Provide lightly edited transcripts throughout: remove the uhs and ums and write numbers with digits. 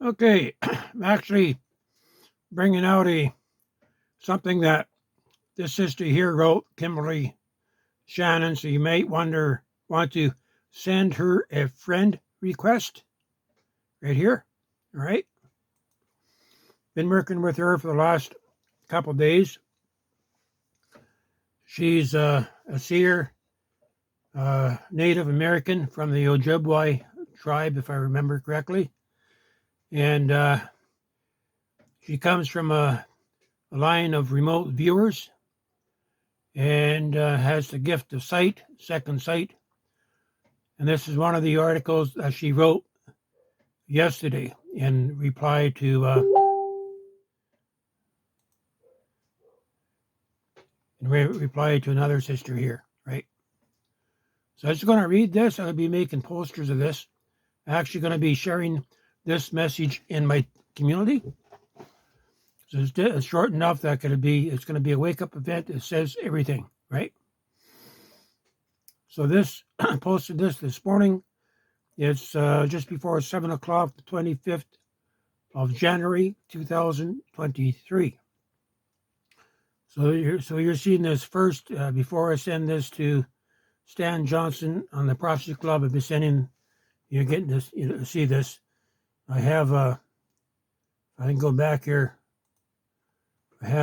Okay, I'm actually bringing out something that this sister here wrote, Kimberly Shannon. So you might want to send her a friend request right here. All right. Been working with her for the last couple of days. She's a seer, Native American from the Ojibwa tribe, if I remember correctly, and she comes from a line of remote viewers and has the gift of sight, second sight. And this is one of the articles that she wrote yesterday in reply to another sister here, right? So I'm just going to read this. I'll be making posters of this. I'm actually going to be sharing this message in my community. So it's short enough that it's going to be a wake-up event. It says everything, right? So I posted this morning. It's just before 7 o'clock, the 25th of January, 2023. So you're seeing this first. Before I send this to Stan Johnson on the Prophecy Club, I'll be sending, you're getting this, see this. I have, I can go back here. We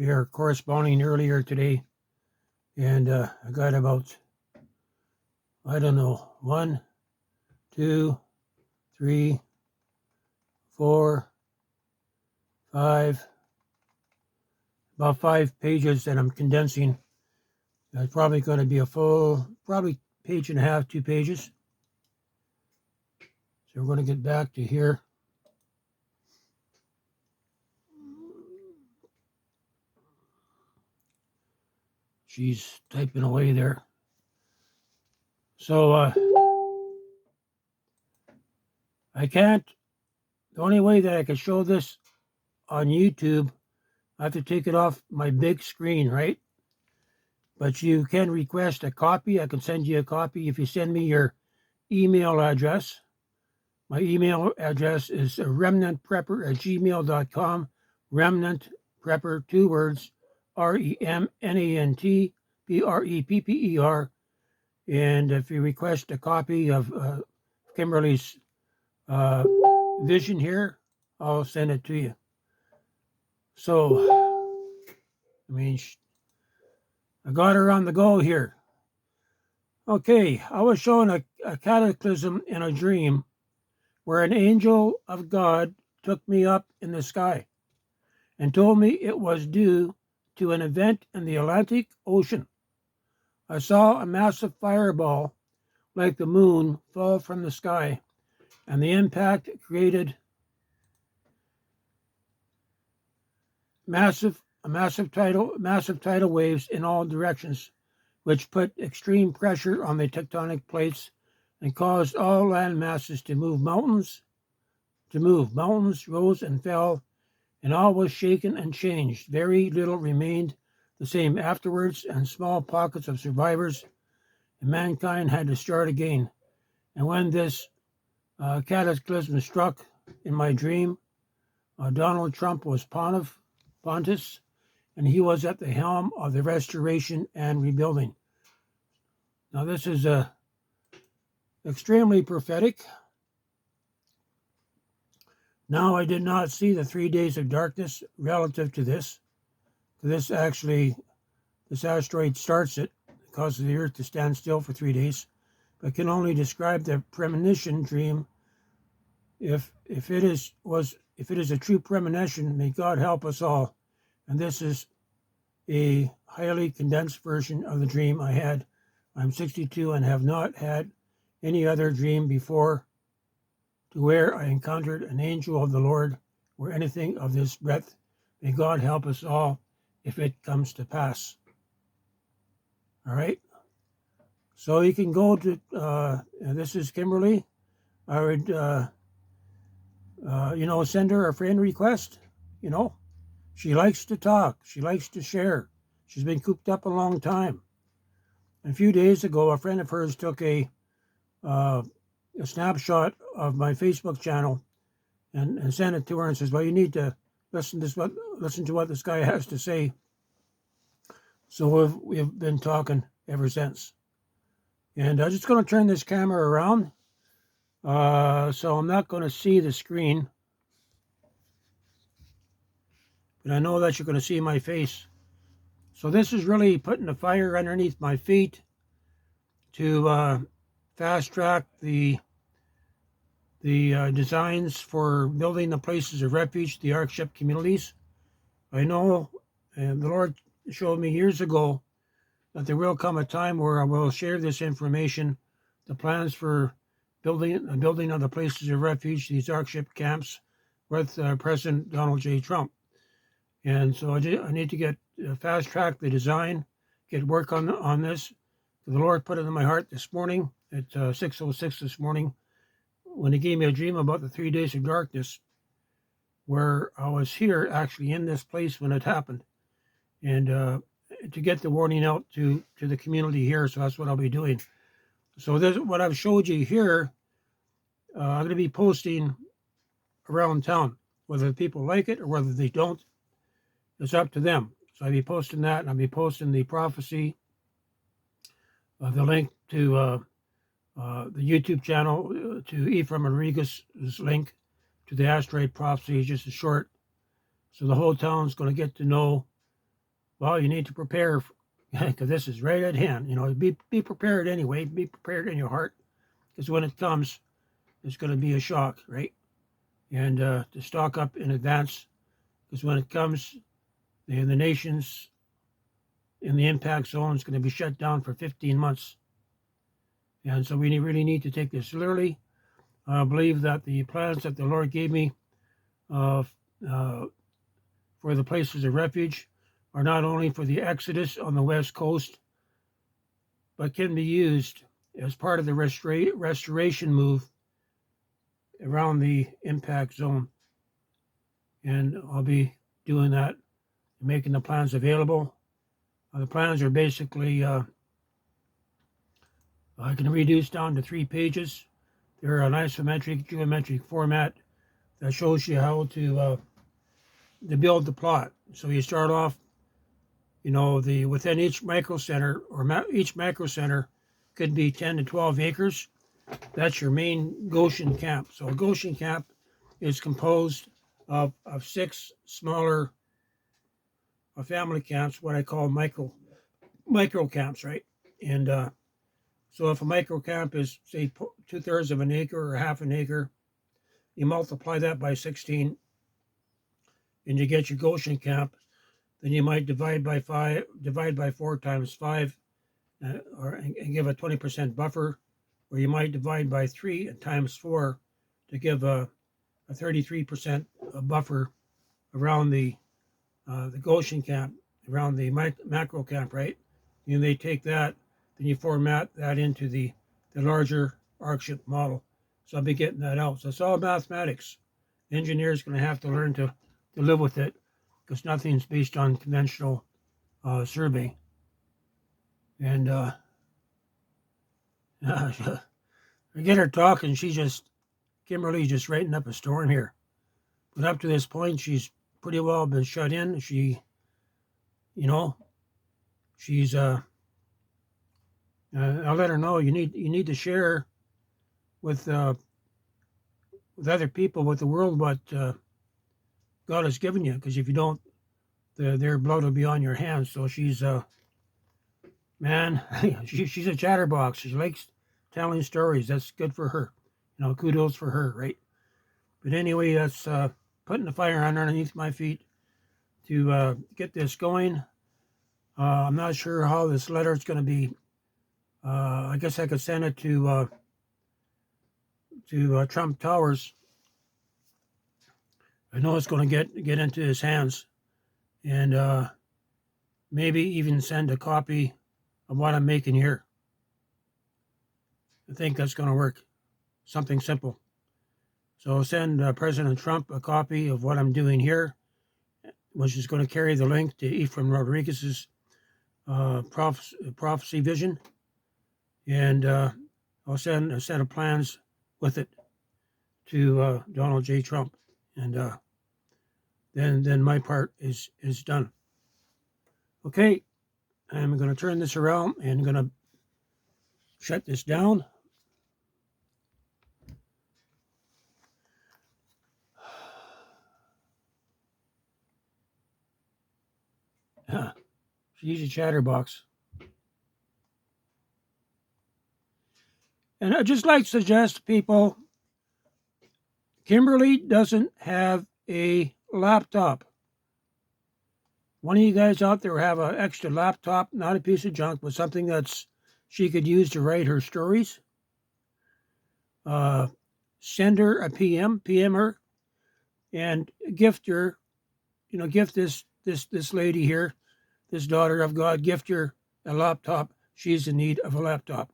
are corresponding earlier today, and I got about, I don't know, 1, 2, 3, 4, 5, about 5 pages that I'm condensing. It's probably going to be a full, probably page and a half, 2 pages. So we're going to get back to here. She's typing away there. So the only way that I can show this on YouTube, I have to take it off my big screen, right? But you can request a copy. I can send you a copy if you send me your email address. My email address is remnantprepper@gmail.com. Remnant Prepper, 2 words, REMNANTPREPPER. And if you request a copy of Kimberly's vision here, I'll send it to you. So, I got her on the go here. Okay, I was shown a cataclysm in a dream where an angel of God took me up in the sky and told me it was due to an event in the Atlantic Ocean. I saw a massive fireball like the moon fall from the sky, and the impact created massive tidal waves in all directions, which put extreme pressure on the tectonic plates and caused all land masses to move. Mountains rose and fell, and all was shaken and changed. Very little remained the same afterwards, and small pockets of survivors, and mankind had to start again. And when this cataclysm struck in my dream, Donald Trump was Pontius, and he was at the helm of the restoration and rebuilding. Now this is extremely prophetic. Now I did not see the 3 days of darkness relative to this. This asteroid starts it, causes the Earth to stand still for 3 days, but can only describe the premonition dream. If it is a true premonition, may God help us all. And this is a highly condensed version of the dream I had. I'm 62 and have not had any other dream before to where I encountered an angel of the Lord or anything of this breadth. May God help us all if it comes to pass. All right. So you can go to, this is Kimberly. I would, send her a friend request. She likes to talk. She likes to share. She's been cooped up a long time. And a few days ago, a friend of hers took a snapshot of my Facebook channel and sent it to her and says, well, you need to listen to what this guy has to say. So we've been talking ever since. And I'm just going to turn this camera around. So I'm not going to see the screen. But I know that you're going to see my face. So this is really putting the fire underneath my feet to fast track the designs for building the places of refuge, the Ark ship communities. I know, and the Lord showed me years ago that there will come a time where I will share this information, the plans for building of the places of refuge, these Ark ship camps, with President Donald J. Trump. And so I need to get fast track the design, get work on this. The Lord put it in my heart this morning at 6:06 this morning, when he gave me a dream about the 3 days of darkness, where I was here actually in this place when it happened, and to get the warning out to the community here. So that's what I'll be doing. So this, what I've showed you here, I'm going to be posting around town. Whether people like it or whether they don't, it's up to them. So I'll be posting that, and I'll be posting the prophecy, the link to the YouTube channel, to Ephraim Rodriguez's link to the asteroid prophecy, just a short. So the whole town's going to get to know, well, you need to prepare, because this is right at hand. You know, be prepared anyway. Be prepared in your heart, because when it comes, it's going to be a shock, right? And to stock up in advance, because when it comes, the nations in the impact zone is going to be shut down for 15 months. And so we really need to take this literally. I believe that the plans that the Lord gave me for the places of refuge are not only for the Exodus on the West Coast, but can be used as part of the restoration move around the impact zone. And I'll be doing that, making the plans available. The plans are basically, I can reduce down to 3 pages. They're an isometric, geometric format that shows you how to build the plot. So you start off, you know, within each micro center, or each macro center could be 10 to 12 acres. That's your main Goshen camp. So a Goshen camp is composed of 6 smaller family camps, what I call micro camps, right? And so if a micro camp is, say, 2/3 of an acre or half an acre, you multiply that by 16, and you get your Goshen camp. Then you might divide by 4 times 5, and give a 20% buffer, or you might divide by 3 times 4 to give a 33% buffer around the Goshen camp, around the macro camp, right? And they take that, then you format that into the larger Ark ship model. So I'll be getting that out. So it's all mathematics. The engineer's going to have to learn to live with it, because nothing's based on conventional survey. And I get her talking, Kimberly's just writing up a storm here. But up to this point, she's pretty well been shut in. She's I'll let her know you need to share with other people, with the world, what God has given you, because if you don't, their blood will be on your hands. So she's man, she's a chatterbox. She likes telling stories. That's good for her. You know, kudos for her, right? But anyway, that's putting the fire underneath my feet to get this going. I'm not sure how this letter is going to be. I guess I could send it to Trump Towers. I know it's going to get into his hands, and maybe even send a copy of what I'm making here. I think that's going to work. Something simple. So send President Trump a copy of what I'm doing here, which is going to carry the link to Ephraim Rodriguez's prophecy vision, and I'll send a set of plans with it to Donald J. Trump. and then my part is done. Okay, I'm going to turn this around and going to shut this down. She's a chatterbox. And I just like to suggest to people, Kimberly doesn't have a laptop. One of you guys out there have an extra laptop, not a piece of junk, but something that's she could use to write her stories. Send her a PM her, and gift her, gift this lady here, this daughter of God, gift her a laptop. She's in need of a laptop.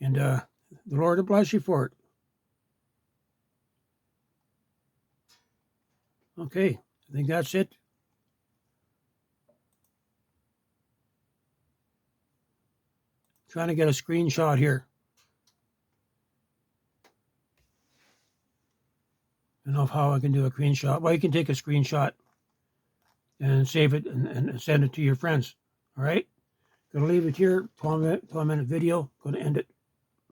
And the Lord will bless you for it. Okay, I think that's it. Trying to get a screenshot here. I don't know how I can do a screenshot. Well, you can take a screenshot and save it and send it to your friends. All right? Going to leave it here. 12-minute video. Going to end it.